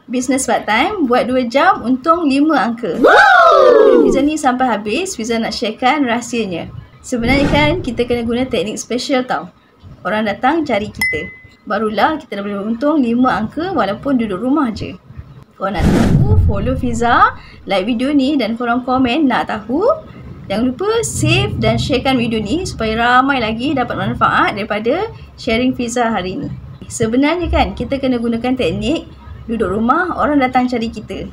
Bisnes part time, buat 2 jam, untung 5 angka. Fiza ni sampai habis, Fiza nak sharekan rahsianya. Sebenarnya kan kita kena guna teknik special tau. Orang datang cari kita, barulah kita dah boleh untung 5 angka walaupun duduk rumah je. Korang nak tahu, follow Fiza, like video ni dan korang komen nak tahu. Jangan lupa save dan sharekan video ni supaya ramai lagi dapat manfaat daripada sharing Fiza hari ni. Sebenarnya kan kita kena gunakan teknik duduk rumah, orang datang cari kita.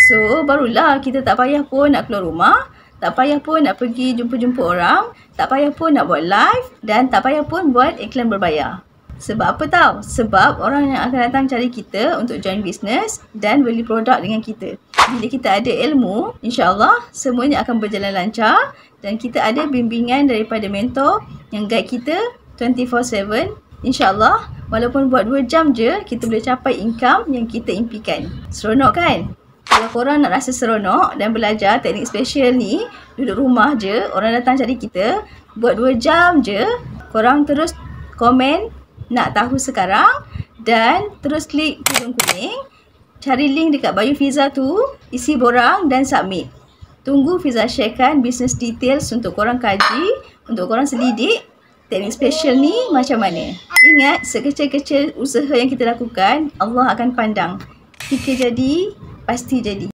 So barulah kita tak payah pun nak keluar rumah, tak payah pun nak pergi jumpa-jumpa orang, tak payah pun nak buat live dan tak payah pun buat iklan berbayar. Sebab apa tahu? Sebab orang yang akan datang cari kita untuk join business dan beli produk dengan kita. Bila kita ada ilmu, insya-Allah semuanya akan berjalan lancar dan kita ada bimbingan daripada mentor yang guide kita 24/7. InsyaAllah, walaupun buat 2 jam je, kita boleh capai income yang kita impikan. Seronok kan? Kalau korang nak rasa seronok dan belajar teknik special ni, duduk rumah je, orang datang cari kita, buat 2 jam je, korang terus komen nak tahu sekarang dan terus klik hujung kuning, cari link dekat bio Fiza tu, isi borang dan submit. Tunggu Fiza sharekan business details untuk korang kaji, untuk korang selidik teknik special ni macam mana. Ingat, sekecil-kecil usaha yang kita lakukan, Allah akan pandang. Fikir jadi, pasti jadi.